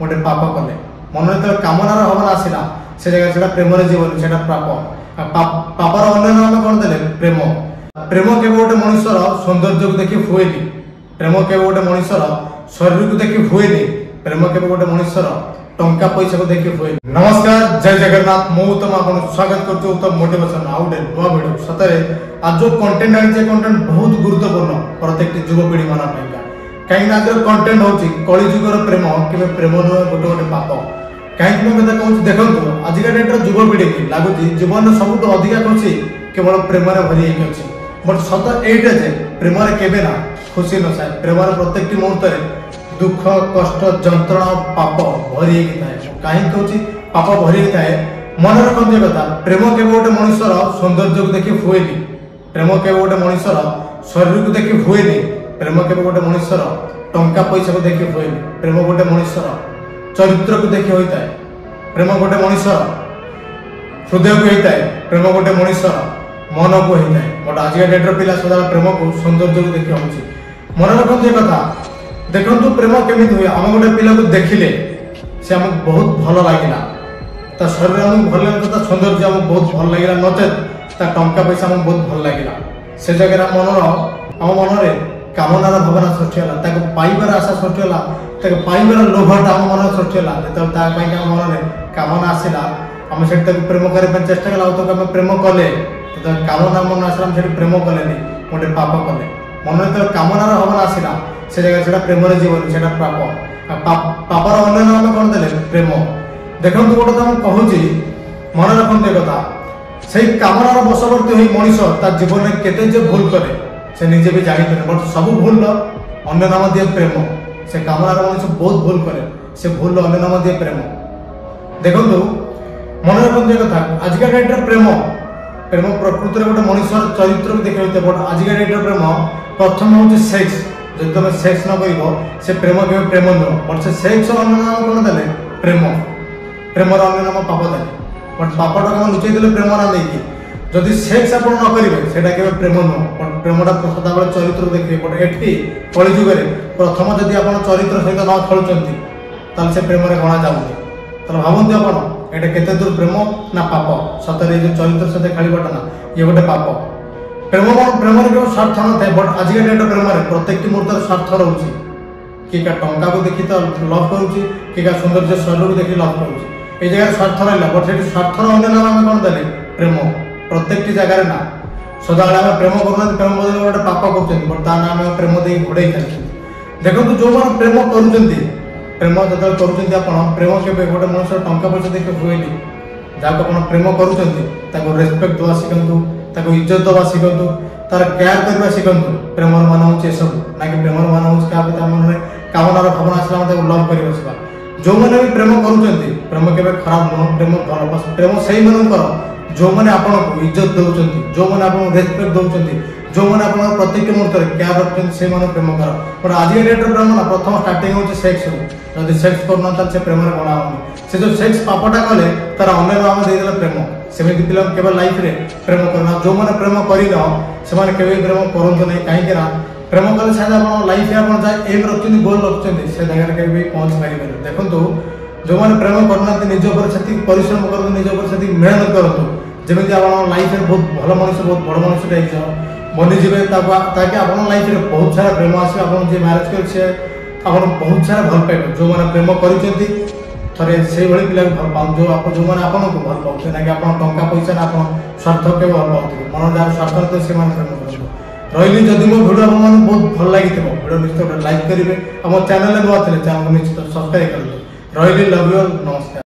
गोटे पाप कले मन जो कामनार भावना आसला से जगह से प्रेम जीवन से पाप पापर अन्य नाम कौन देले प्रेम प्रेम केवल गोटे मनुष्यर सौंदर्य को देखी हुएनि प्रेम केवल गोटे मनुष्यर शरीर को देखी हुएनि प्रेम केवल गोटे मनुष्यर टंका पैसा को देखी हुए। नमस्कार जय जगन्नाथ मु उत्तम आपन स्वागत करछु उत्तम मोटिवेशन आउट नुआ वीडियो सतरे आज जो कंटेंट आनी कंटेंट बहुत गुरुत्वपूर्ण प्रत्येक युवपीढ़ी मान कहीं आज कंटेंट होची कली जुगर प्रेम कि प्रेम नुह गोटे गोटे पाप कहीं मैं कहूँ देखो आजिका डेट युवपीढ़ी की लगुच जीवन सब अधिका खुशी केवल प्रेम भरी अच्छी बट सत एटा जे प्रेम केवे ना खुशी न थाए प्रेम प्रत्येक मुहूर्त दुख कष्ट जंत्रणा पाप भरी कहीं कहूँ पाप भरी थाए मन रखते कथा प्रेम केवल गोटे मनुष्यर सौंदर्य को देखी हुएनि प्रेम केवल गोटे मनुष्यर शरीर को देखी हुएनि प्रेम केवल गोटे मनुष्यर टंका पैसा को देखी हुएनि प्रेम गोटे मनुष्यर चरित्र को देखी होता है प्रेम गोटे मनुष्यर हृदय को होता है प्रेम गोटे मनुष्यर मन को होता है बट आज डेट्र पिला सदा प्रेम को सौंदर्य को देखी होची मन रखते कथा देखो प्रेम केमी हुए आम गोटे पिला को देखिले से आमको बहुत भल लगे शरीर आमको भल लगे सौंदर्य आमको बहुत भल लगे नचेत टंका पैसा आमको बहुत भल लगे से जगह मनर आम मन में कामनार भावना सृष्टि है पाइबार आशा सृष्टि है पाइबार लोभटा आम मन सृष्टि है जो आम मन में कामना आसला आम से प्रेम करने चेष्टा कला आम प्रेम कले कामना मन आसला से प्रेम कले गोटे पाप कले मन जो कामनार भावना आसला से जगह से प्रेम जीवन से पाप पापर अन्य नाम कौन देले प्रेम देखो गोटे तो कहूँ मन रखते कथा से कामनार बशवर्ती हुई मनीष जीवन में केते भूल करे से निजे भी जानी बट सब भूल अन्य नाम दिए प्रेम से कामनार मनीष बहुत भूल करे से भूल अन्य नाम दिए प्रेम देखो मन रखते कथा आजिका डेट प्रेम प्रेम प्रकृति गोटे मनीष चरित्र को देखते बट आजिका डेट प्रेम प्रथम हूँ सेक्स जो तुम सेक्स न कर से प्रेम के प्रेम नुह बट से सेक्स अन्य नाम कौन देले प्रेम प्रेम अन्य नाम पाप देले बट पापटा कम लुचई देले प्रेम ना देखिए जदि सेक्स आप न करेंगे से प्रेम नुह बट प्रेमटा सदा चरित्र देखिए बट एटी कलिजुगे प्रथम जदि आप चरित्र सहित न खेलुंट से प्रेम गणा जाऊँगी तो भावती आप एटा केते दूर प्रेम ना पाप सतरे जो चरित्र सहित खेलवाटा ना ये गोटे पाप प्रेम प्रेम केवल स्वार्थ न था बट आज डेट प्रेम प्रत्येक मुहूर्त स्वार्थ रोचे कि टंका को देखी तो लव करुच्ची कि सौंदर्य शरीर को देखी लव करुच्ची ये जगह स्वार्थ रहा बट से स्वार्थर अन्य नाम आम कौन देले प्रेम प्रत्येक जगार ना सदाबे आम प्रेम करना प्रेम बदल गोटे पाप कर बट ता नाम प्रेम दे घोड़े चलते देखो जो मैंने प्रेम प्रेम जो कर प्रेम के गोटे मनुष्य टंका पैसा देखिए हुएनि जहाँ आप प्रेम कर रेस्पेक्ट देवा शिखु इज्जत दवा शिखु तार केयर करवा शिखु प्रेम मान हूँ सब ना कि प्रेम मान हूँ क्या मन में कामनार भावना आसला लव कर बसवा जो मैंने भी प्रेम प्रेम के खराब नुह प्रेम भल प्रेम से मनकर जो मैंने आपको इज्जत दौरान जो मैंने आपको रेस्पेक्ट दौरान जो मैंने आप प्रत्येक मुहूर्त केयर रखते से प्रेम कर बट आज डेट प्रेम ना प्रथम स्टार्टिंग हूँ सेक्स जब सेक्स करना से प्रेम गणा होनी से जो सेक्स पापटा कले तार अन्य नाम देदेले प्रेम सेमती पिला केवल लाइफ रे प्रेम करना जो मैंने प्रेम करन से प्रेम करते नहीं कहीं प्रेम कले शायद आप लाइफ आप जहाँ एम रखते गोल रखते से जगह के पहुँच पारे देखो जो मैंने प्रेम करना निज से परिश्रम करते निज से मेहनत करूँ जमी आप लाइफ में बहुत भल मनुष्य बहुत बड़ मनुष्य बनीजे ताकि आप लाइफ में बहुत सारा प्रेम आस मैरेज कर बहुत सारा भल पाइबे जो मैंने प्रेम कर थे से पिला भल पाऊँ जो मैंने आपको भल पाते ना कि आप टंका पैसा ना आप स्वार्थ के भल पाते मन जहाँ स्वार्थ तो से प्रेम कर रही जदि मो भिडियो आप बहुत भल लगी भिडियो निश्चित लाइक करेंगे आम चैनल नुआ थे चैनल को निश्चित सब्सक्राइब करेंगे रही लव यू नमस्कार।